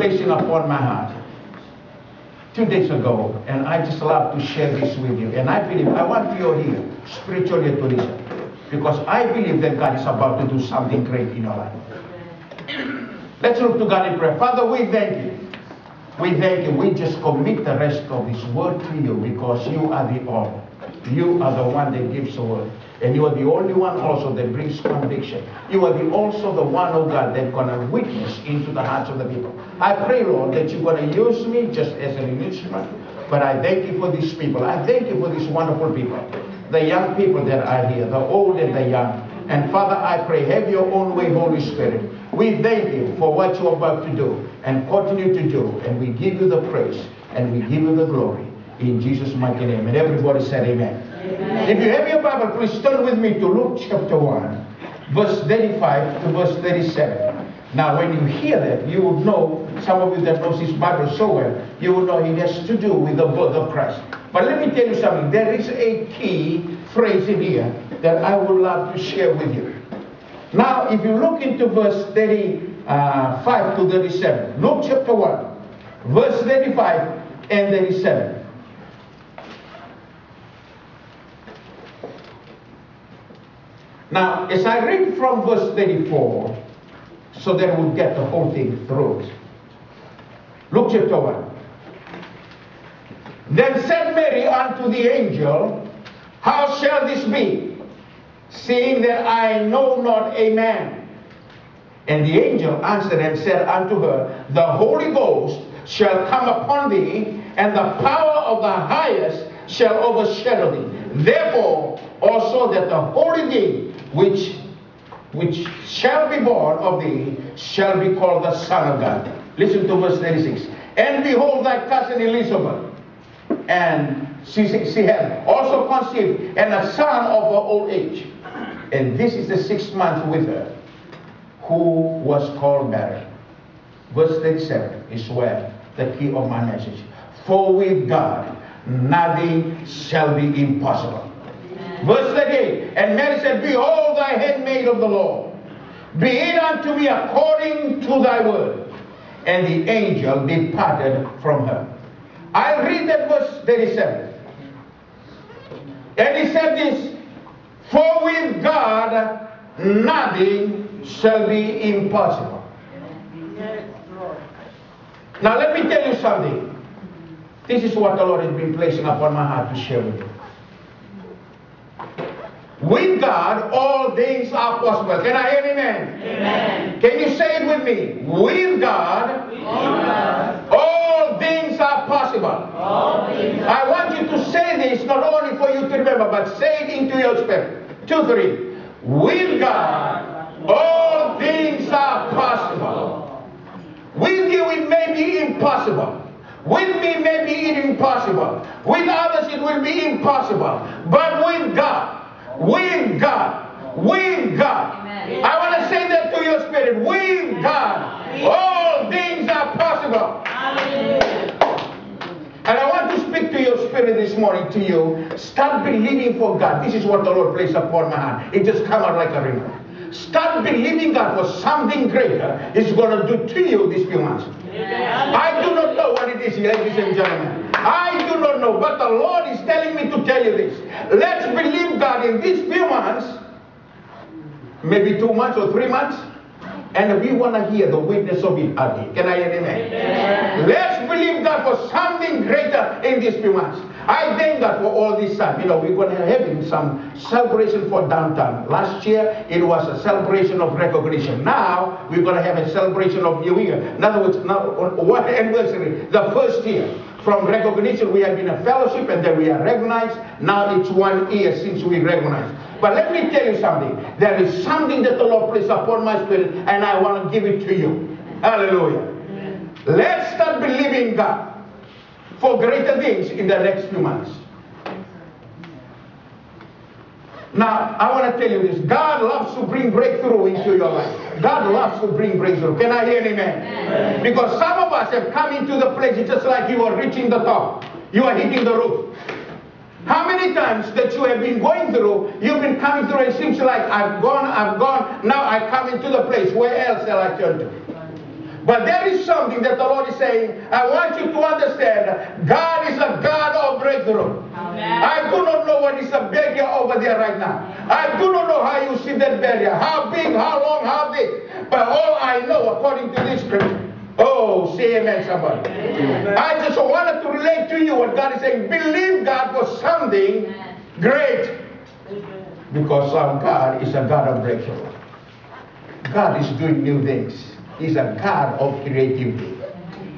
placing upon my heart 2 days ago, and I just love to share this with you. And I believe, I want you here, spiritually to listen, because I believe that God is about to do something great in your life. Let's look to God in prayer. Father, we thank you. We thank you. We just commit the rest of this word to you, because you are the all. You are the one that gives the word. And you are the only one also that brings conviction. You are also the one, oh God, that's going to witness into the hearts of the people. I pray, Lord, that you're going to use me just as an instrument. But I thank you for these people. I thank you for these wonderful people. The young people that are here, the old and the young. And Father, I pray, have your own way, Holy Spirit. We thank you for what you're about to do and continue to do. And we give you the praise and we give you the glory. In Jesus' mighty name. And everybody said amen. Amen. If you have your Bible, please turn with me to Luke chapter 1, verse 35 to verse 37. Now, when you hear that, you will know, some of you that knows this Bible so well, you will know it has to do with the birth of Christ. But let me tell you something. There is a key phrase in here that I would love to share with you. Now, if you look into verse 35 to 37, Luke chapter 1, verse 35 and 37. Now, as I read from verse 34, so that we'll get the whole thing through. Luke chapter 1. Then said Mary unto the angel, How shall this be, seeing that I know not a man? And the angel answered and said unto her, The Holy Ghost shall come upon thee, and the power of the highest shall overshadow thee. Therefore also that the holy thing which shall be born of thee shall be called the Son of God. Listen to verse 36. And behold, thy cousin Elizabeth, and she had also conceived, and a son of her old age. And this is the 6th month with her, who was called barren. Verse 37 is where the key of my message. For with God nothing shall be impossible. Verse 38, and Mary said, Behold, thy handmaid of the Lord, be it unto me according to thy word. And the angel departed from her. I'll read that verse 37. And he said this, For with God nothing shall be impossible. Now let me tell you something. This is what the Lord has been placing upon my heart to share with you. With God, all things are possible. Can I hear amen? Amen. Can you say it with me? With God, all things are possible. I want you to say this, not only for you to remember, but say it into your spirit. 2, 3. With God, all things are possible. With you, it may be impossible. With me, may be impossible. With others, it will be impossible. But with God, with God, with God. Amen. I want to say that to your spirit. With God, all things are possible. Amen. And I want to speak to your spirit this morning, to you. Start believing for God. This is what the Lord placed upon my heart. It just come out like a river. Start believing God for something greater He's going to do to you these few months. I do not know what it is, ladies and gentlemen. I do not know, but the Lord is telling me to tell you this. Let's believe God in these few months, maybe 2 months or 3 months, and we want to hear the witness of it out here. Can I hear amen? Amen. Let's believe God for something greater in these few months. I thank God for all this time. You know, we're going to have some celebration for downtown. Last year, it was a celebration of recognition. Now, we're going to have a celebration of New Year. In other words, now, what anniversary? The first year. From recognition, we have been a fellowship, and then we are recognized. Now, it's 1 year since we recognized. But let me tell you something. There is something that the Lord placed upon my spirit, and I want to give it to you. Hallelujah. Amen. Let's start believing God for greater things in the next few months. Now, I want to tell you this. God loves to bring breakthrough into your life. God loves to bring breakthrough. Can I hear an amen? Amen. Because some of us have come into the place, it's just like you are reaching the top. You are hitting the roof. How many times that you have been going through, you've been coming through, it seems like I've gone, now I come into the place. Where else shall I turn to? But there is something that the Lord saying, I want you to understand, God is a God of breakthrough. Amen. I do not know what is a barrier over there right now. I do not know how you see that barrier, how big, how long, how big. But all I know, according to this scripture, oh, say amen, somebody. Amen. I just wanted to relate to you what God is saying. Believe God for something great. Because our God is a God of breakthrough. God is doing new things. He's a God of creativity.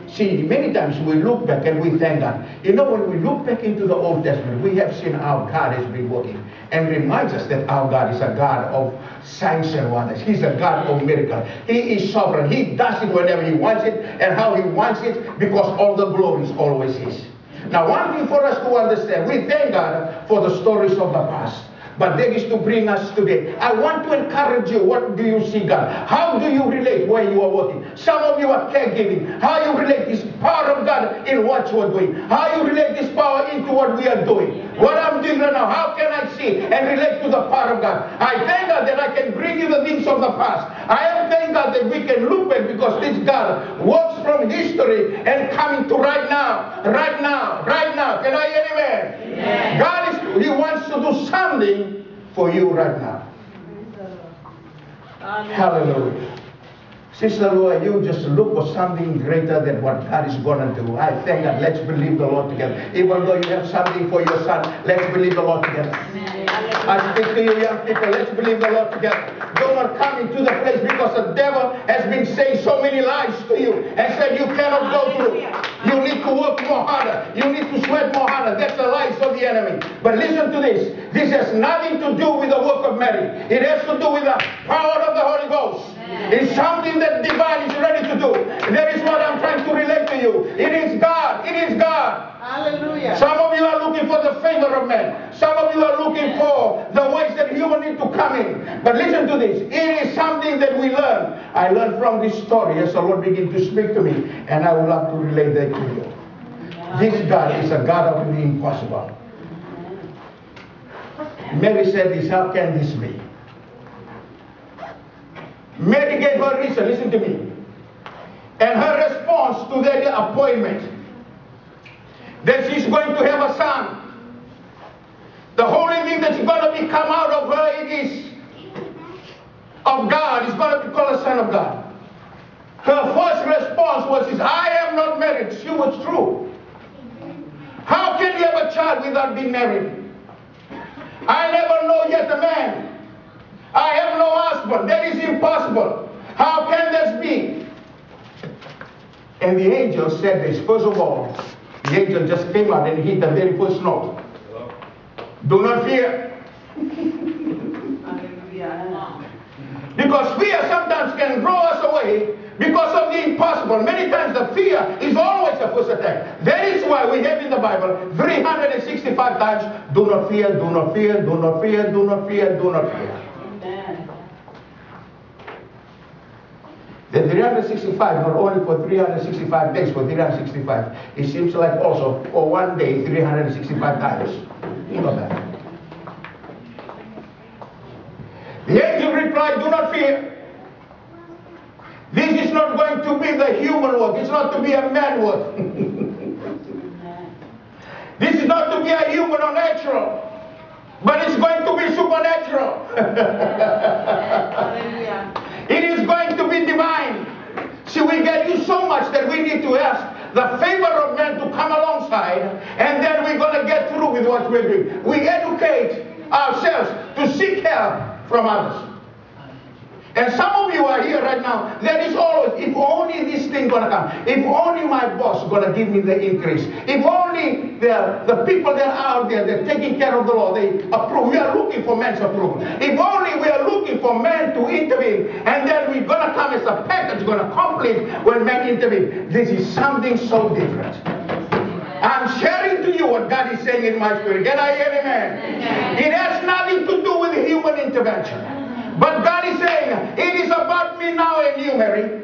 See, many times we look back and we thank God. You know, when we look back into the Old Testament, we have seen how God has been working. And reminds us that our God is a God of signs and wonders. He's a God of miracles. He is sovereign. He does it whenever He wants it and how He wants it, because all the glory is always His. Now, one thing for us to understand, we thank God for the stories of the past. But that is to bring us today. I want to encourage you. What do you see, God? How do you relate where you are working? Some of you are caregiving. How you relate this power of God in what you are doing? How you relate this power into what we are doing? What I'm doing right now, how can I see and relate to the power of God? I thank God that I can bring you the things of the past. I am thank God that we can look back, because this God works from history and coming to right now, right now, right now. Can I hear amen? Amen. God is, He wants to do something for you right now. Hallelujah. Sister Laura, you just look for something greater than what God is going to do. I thank God. Let's believe the Lord together. Even though you have something for your son, let's believe the Lord together. I speak to you young people, let's believe the Lord together. Do not come into the place, because the devil has been saying so many lies to you and said you cannot go through. You need to work more harder. You need to sweat more harder. That's the lies of the enemy. But listen to this. This has nothing to do with the work of Mary. It has to do with the power of the Holy Ghost. It's something that divine is ready to do. That is what I'm trying to relate to you. It is God. It is God. Hallelujah. Some of you are looking for the favor of men. Some of you are looking for the ways that you need to come in. But listen to this. It is something that we learn. I learned from this story as the Lord began to speak to me. And I would love to relate that to you. This God is a God of the impossible. Mary said this, how can this be? Mary gave her reason, listen to me. And her response to that appointment, that she's going to have a son. The only thing that's going to come out of her, it is of God. It's going to be called a son of God. Her first response was, I am not married. She was true. How can you have a child without being married? I never know yet a man. I have no husband. That is impossible. How can this be? And the angel said this. First of all, the angel just came out and hit the very first note. Do not fear. Because fear sometimes can draw us away because of the impossible. Many times the fear is always the first attack. That is why we have in the Bible 365 times, do not fear, do not fear, do not fear, do not fear, do not fear. The 365, not only for 365 days, for 365. It seems like also for one day, 365 times. Think of that. The angel replied, do not fear. This is not going to be the human work. It's not to be a man work. This is not to be a human or natural. But it's going to be supernatural. It is going to be divine. See, we get you so much that we need to ask the favor of men to come alongside, and then we're going to get through with what we're doing. We educate ourselves to seek help from others. And some of you are here right now, there is always, if only this thing going to come, if only my boss is going to give me the increase, if only the people that are out there, they're taking care of the law, they approve. We are looking for men's approval. If only we are looking for men to intervene, and then we're going to come as a package, going to complete when men intervene. This is something so different. I'm sharing to you what God is saying in my spirit. Can I hear amen? It has nothing to do with human intervention. But God is saying, it is about me now and you, Mary.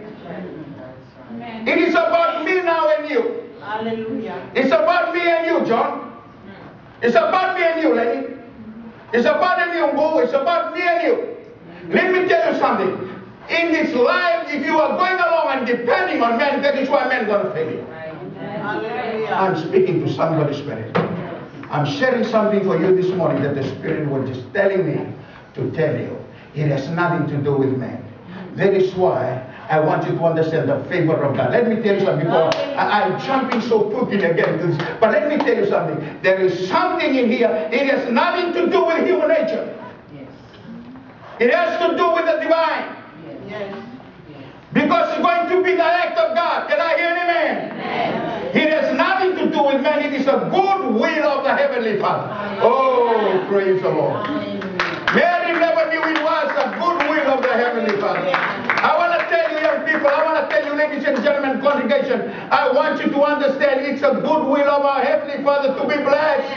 It is about me now and you. Hallelujah. It's about me and you, John. It's about me and you, lady. It's about me and you, Boo. It's about me and you. Let me tell you something. In this life, if you are going along and depending on men, that is why men are going to fail you. I'm speaking to somebody's spirit. I'm sharing something for you this morning that the Spirit was just telling me to tell you. It has nothing to do with men. That is why I want you to understand the favor of God. Let me tell you something before I'm jumping so quickly again to this. But let me tell you something. There is something in here. It has nothing to do with human nature. It has to do with the divine. Because it's going to be the act of God. Can I hear an amen? It has nothing to do with man. It is a good will of the Heavenly Father. Oh, praise the Lord. Mary never knew it was a good will of the Heavenly Father. I want to tell you, young people, I want to tell you, ladies and gentlemen, congregation, I want you to understand it's a good will of our Heavenly Father to be blessed.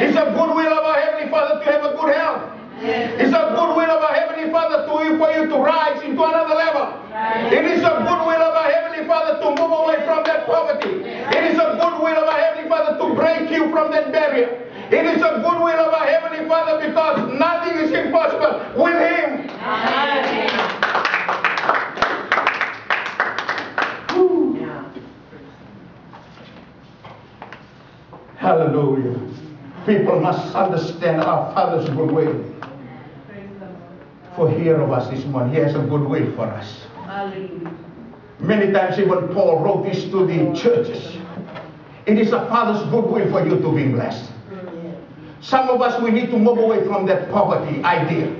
It's a good will of our Heavenly Father to have a good health. It's a good will of our Heavenly Father for you to rise into another level. It is a good will of our Heavenly Father to move away from that poverty. It is a good will of our Heavenly Father to break you from that barrier. It is a good will of our Heavenly Father because nothing is impossible with Him. Hallelujah. People must understand our Father's good will. For here of us this morning, He has a good will for us. Many times even Paul wrote this to the churches. It is a Father's good will for you to be blessed. Some of us, we need to move away from that poverty idea.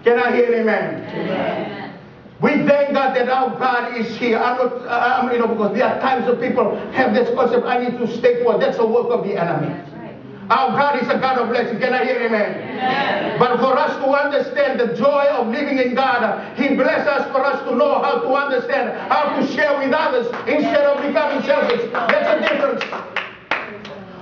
Can I hear amen? Amen. We thank God that our God is here. Because there are times that people have this concept, I need to stay poor. That's the work of the enemy. Our God is a God of blessing. Can I hear amen? Amen? But for us to understand the joy of living in God, He blesses us for us to know how to understand, how to share with others instead of becoming selfish. That's a difference.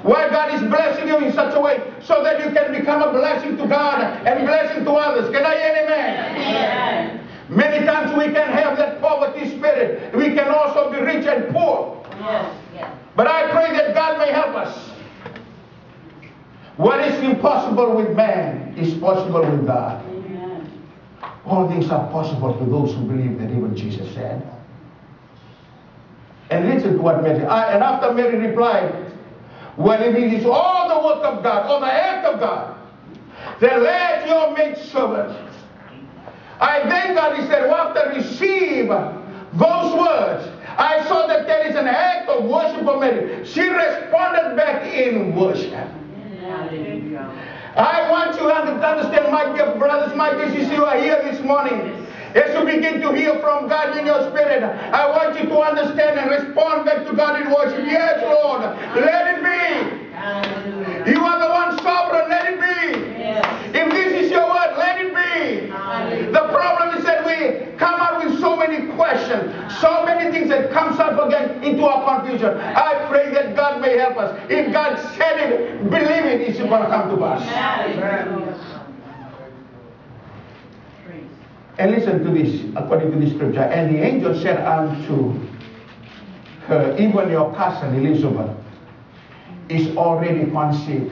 Why God is blessing you in such a way so that you can become a blessing to God and blessing to others. Can I hear amen? Amen. Many times we can have that poverty spirit. We can also be rich and poor. Yes. Yes. But I pray that God may help us. What is impossible with man is possible with God. Amen. All things are possible to those who believe that even Jesus said. And listen to what Mary, and after Mary replied, well, if it is all the work of God, or the act of God, then let your maidservant. I thank God, he said, well, after receive those words, I saw that there is an act of worship of Mary. She responded back in worship. I want you to understand, my dear brothers, my dear sisters, you are here this morning. As you begin to hear from God in your spirit, I want you to understand and respond back to God in worship. Yes, Lord, let it be. You are the one sovereign, let it be. If this is your word, let it be. The problem is that we come out with so many questions, so many things that comes up again into our confusion. I pray that God may help us. If God said it, believe it, it's going to come to pass. And listen to this, according to this scripture. And the angel said unto her, even your cousin Elizabeth is already conceived.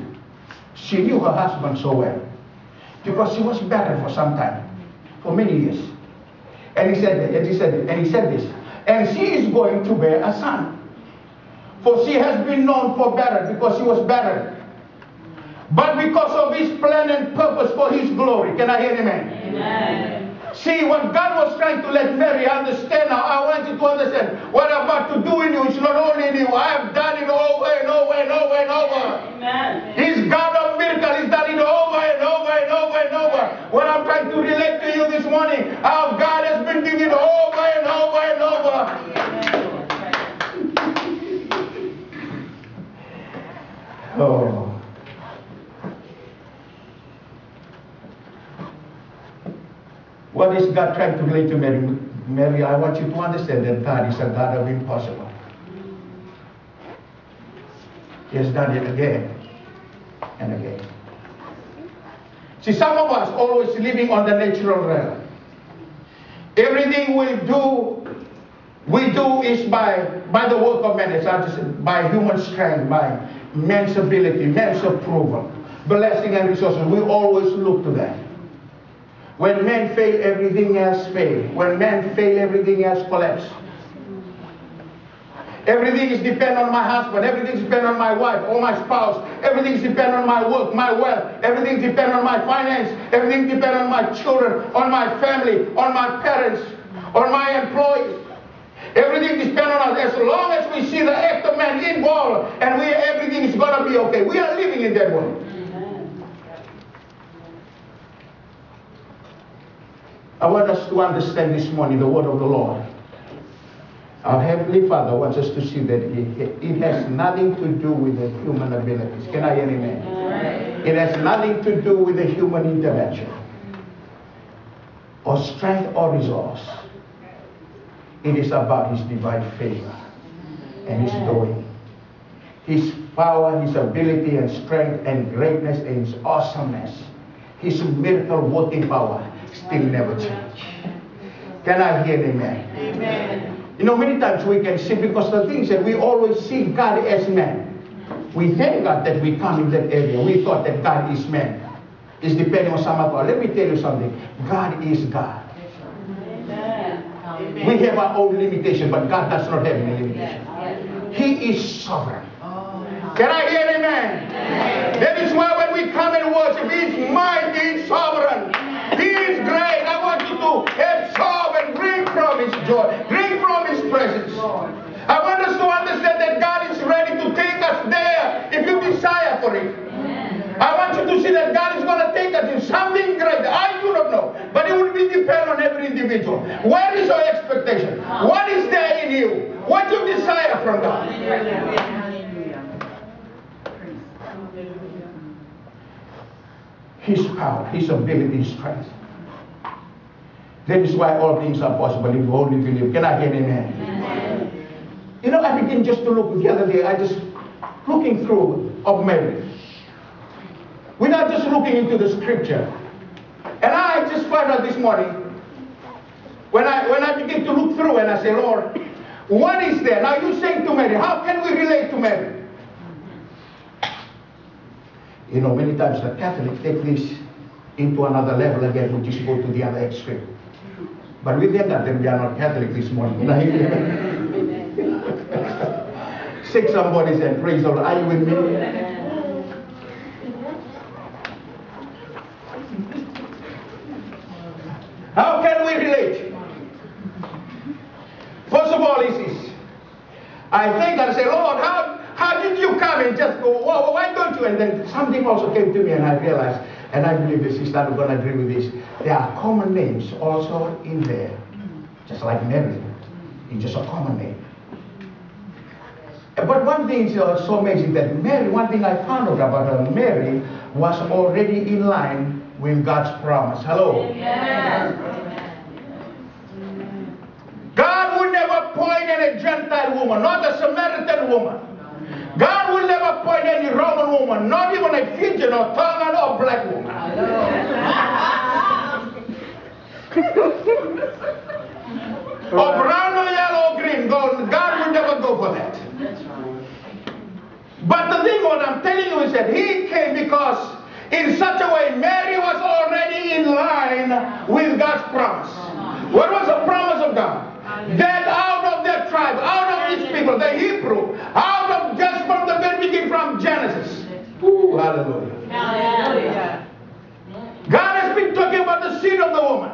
She knew her husband so well, because she was barren for some time, for many years. And he said this, and she is going to bear a son. For she has been known for barren, because she was barren. But because of His plan and purpose for His glory. Can I hear amen? Amen. See, what God was trying to let Mary understand now, I want you to understand, what I'm about to do in you is not only in you. I have done it over and over and over and over. Amen. He's God of miracles. He's done it over and over and over and over. What I'm trying to relate to you this morning, how God has been doing it over and over and over. Oh. What is God trying to relate to Mary? Mary, I want you to understand that God is a God of impossible. He has done it again and again. See, some of us always living on the natural realm. Everything we do is by the work of man. It's not just by human strength, by man's ability, man's approval, blessing and resources. We always look to that. When men fail, everything else fails. When men fail, everything else collapses. Everything is dependent on my husband. Everything is dependent on my wife or my spouse. Everything is dependent on my work, my wealth. Everything is dependent on my finance. Everything is dependent on my children, on my family, on my parents, on my employees. Everything is dependent on us. As long as we see the act of man involved and everything is going to be okay. We are living in that world. I want us to understand this morning the word of the Lord. Our Heavenly Father wants us to see that it has nothing to do with the human abilities. Can I hear an amen? It has nothing to do with the human intervention or strength or resource. It is about His divine favor and His doing. His power, His ability and strength and greatness and His awesomeness. His miracle working power still never change. Can I hear an amen? Amen. You know, many times we can see, because the things that we always see God as man. We thank God that we come in that area. We thought that God is man. It's depending on some of our. Let me tell you something. God is God. Amen. We have our own limitation, but God does not have any limitation. He is sovereign. Can I hear an amen? That is why when we come and worship, He is mighty, sovereign. He is great. I want you to absorb and drink from His joy. Drink from His presence. I want us to understand that God is ready to take us there if you desire for it. I want you to see that God is going to take us in something great. I do not know. But it will be depend on every individual. Where is your expectation? What is there in you? What do you desire from God? His power, His ability, His strength. That is why all things are possible if you only believe. Can I hear an amen? You know, I begin just to look the other day. I just looking through of Mary. Without just looking into the scripture. And I just found out this morning, when I begin to look through and I say, Lord, what is there? Now you saying to Mary, how can we relate to Mary? You know, many times the Catholics take this into another level again, which is go to the other extreme. But we thank God that we are not Catholic this morning. Shake somebody and praise the Lord. Are you with me? How can we relate? First of all, I think I say, Lord, how did you come and just go, why don't you? And then something also came to me and I realized, and I believe the sister is going to agree with this, there are common names also in there. Just like Mary. It's just a common name. But one thing is so amazing that Mary, one thing I found out about her, Mary was already in line with God's promise. Hello? Yes. God would never point at a Gentile woman, not a Samaritan woman. God will never point any Roman woman, not even a Fijian or Tongan or black woman. Or brown or yellow or green. God will never go for that. But the thing what I'm telling you is that He came because in such a way Mary was already in line with God's promise. What was the promise of God? That out of their tribe, out of these people, the Hebrew, out of just from the very beginning, from Genesis. Ooh, hallelujah. Hallelujah. God has been talking about the seed of the woman.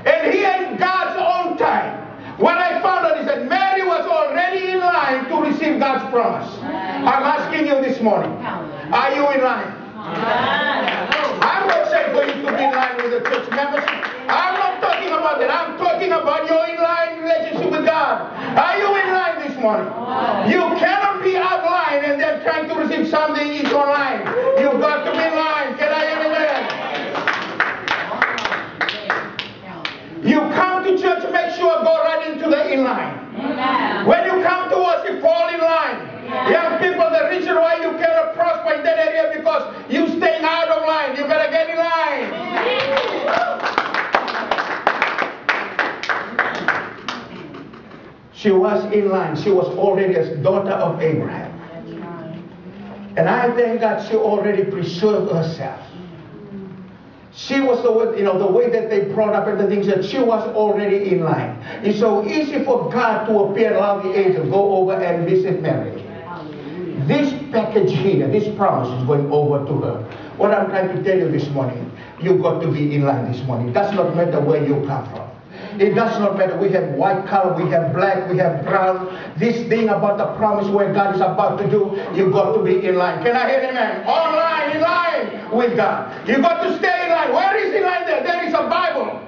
And He in God's own time. What I found out is that Mary was already in line to receive God's promise. I'm asking you this morning, are you in line? I'm not saying for you to be in line with the church membership. I'm not talking about that. I'm talking about your in-line relationship with God. Are you in line this morning? You cannot be out line and then trying to receive something is online. You've got to be in line. Can I hear amen? You come to church, make sure go right into the in-line. When you come to us, you fall in line. Young people, the reason why you cannot prosper in that area because you staying out of line. You better get in line. She was in line. She was already a daughter of Abraham. And I thank God she already preserved herself. She was the way, the way that they brought up and the things that she was already in line. It's so easy for God to appear, allow the angel go over and visit Mary. This package here, this promise is going over to her. What I'm trying to tell you this morning, you've got to be in line this morning. It does not matter where you come from. It does not matter. We have white color, we have black, we have brown. This thing about the promise where God is about to do, you've got to be in line. Can I hear amen? Online, in line with God. You've got to stay in line. Where is in line there? There is a Bible.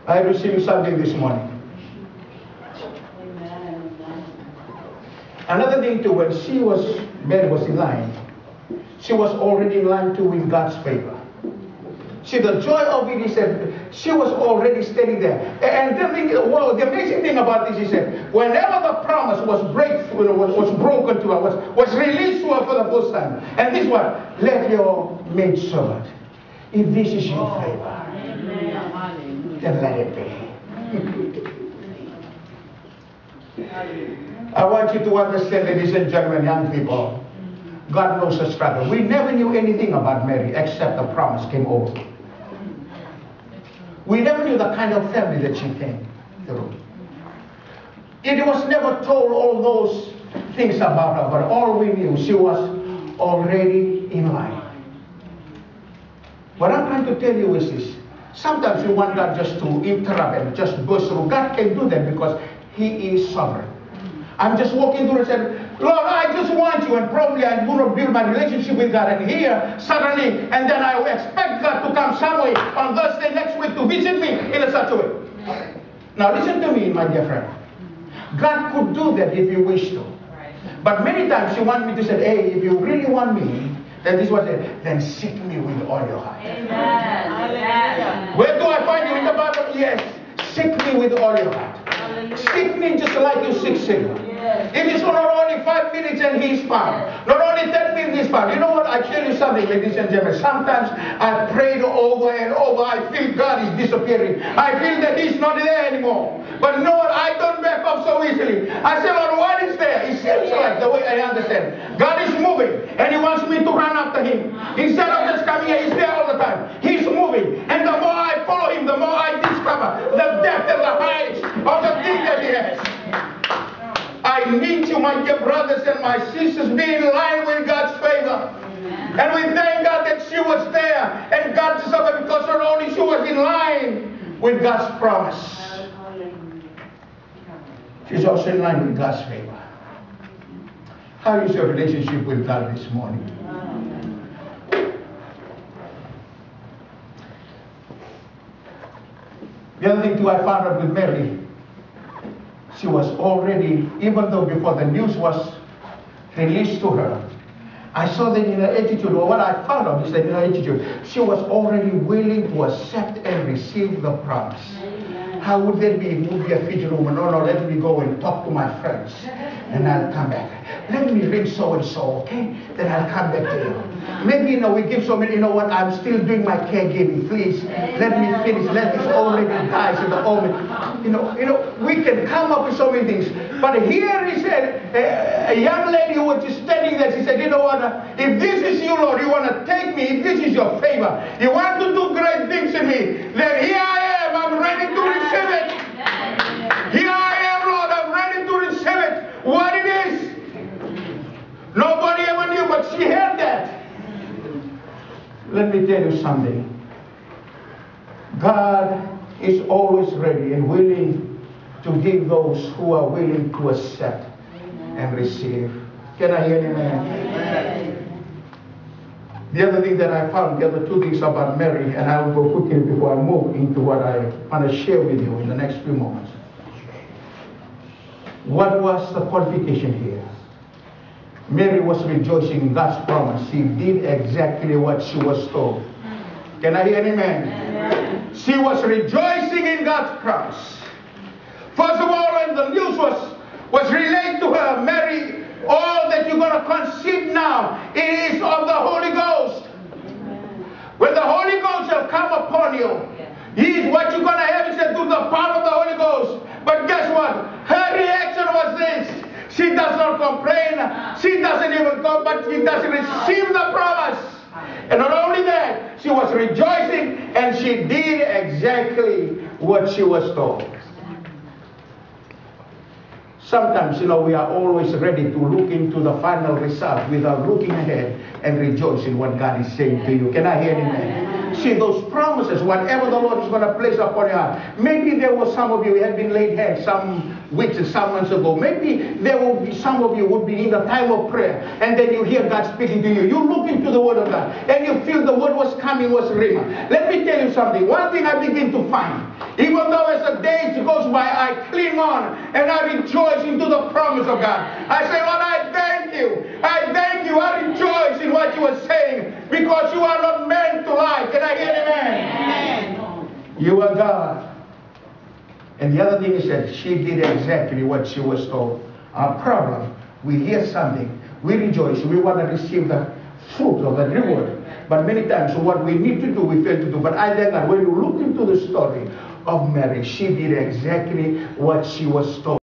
I received something this morning. Another thing too, when Mary was in line, she was already in line too with God's favor. See, the joy of it is that she was already standing there. And the amazing thing about this is that whenever the promise was broken to her, was released to her for the first time, and this one, let your maid servant, if this is your favor, then let it be. I want you to understand, ladies and gentlemen, young people, God knows the struggle. We never knew anything about Mary except the promise came over. We never knew the kind of family that she came through. It was never told all those things about her, but all we knew, she was already in line. What I'm trying to tell you is this. Sometimes we want God just to interrupt and just burst through. God can do that because He is sovereign. I'm just walking through and said, Lord, I just want you, and probably I'm going to build my relationship with God, and here, suddenly, and then I will expect God to come somewhere on Thursday next week to visit me in such a way. Now listen to me, my dear friend. God could do that if He wished to. But many times He wants me to say, hey, if you really want me, then this was it, then seek me with all your heart. Amen. Where do I find you in the Bible? Yes, seek me with all your heart. Seek me just like you seek Satan. It is not only 5 minutes and He's found. Not only 10 minutes He's found. You know what? I tell you something, ladies and gentlemen. Sometimes I prayed over and over. I feel God is disappearing. I feel that He's not there anymore. But you know what? I don't back up so easily. I say, Lord, what is there? It seems like the way I understand. God is moving and He wants me to run after Him. Instead of just coming here, He's there all the time. He's moving. And the more I follow Him, the more I discover the depth and the heights of the thing that He has. I need you, my dear brothers and my sisters, be in line with God's favor. And we thank God that she was there and God suffered because not only she was in line with God's promise, she's also in line with God's favor. How is your relationship with God this morning? The other thing too I found out with Mary, she was already, even though before the news was released to her, I saw that in her attitude, or what I found out is that in her attitude, she was already willing to accept and receive the promise. How would that be? It would be a fidget woman. No, let me go and talk to my friends, and I'll come back. Let me ring so-and-so, okay? Then I'll come back to you. Maybe, we give so many, what, I'm still doing my caregiving. Please, let me finish. Let this old lady die so the old lady. We can come up with so many things. But here is a young lady who was just standing there. She said, you know what, if this is you, Lord, you want to take me, if this is your favor, you want to do great things in me, then here I am, I'm ready to receive it. Here I am, Lord, I'm ready to receive it. What it is. Nobody ever knew, but she heard that. Let me tell you something. God is always ready and willing to give those who are willing to accept and receive. Can I hear amen? The other thing that I found, the other two things about Mary, and I will go quickly before I move into what I want to share with you in the next few moments. What was the qualification here? Mary was rejoicing in God's promise. She did exactly what she was told. Can I hear amen? Amen. She was rejoicing in God's promise. First of all, when the news was relayed to her, Mary, all that you're going to conceive now, it is of the Holy Ghost. When the Holy Ghost shall come upon you, He is what you're going to have is through the power of the Holy Ghost. But guess what? Her reaction was this. She does not complain. She doesn't even go, but she doesn't receive the promise. And not only that, she was rejoicing and she did exactly what she was told. Sometimes, we are always ready to look into the final result without looking ahead and rejoicing what God is saying to you. Can I hear amen? See, those promises, whatever the Lord is going to place upon your heart. Maybe there was some of you who had been laid hands some weeks and some months ago. Maybe there will be some of you would be in the time of prayer, and then you hear God speaking to you. You look into the Word of God, and you feel the Word was coming, was rhema. Let me tell you something. One thing I begin to find, even though as the days goes by, I cling on and I rejoice into the promise of God. I say, Lord, I thank you. I thank you. I rejoice in what you are saying, because you are not meant to lie. Can I hear amen? Amen. You are God. And the other thing is that she did exactly what she was told. Our problem, we hear something, we rejoice, we want to receive the fruit of that reward. But many times what we need to do, we fail to do. But I thank God, when you look into the story of Mary, she did exactly what she was told.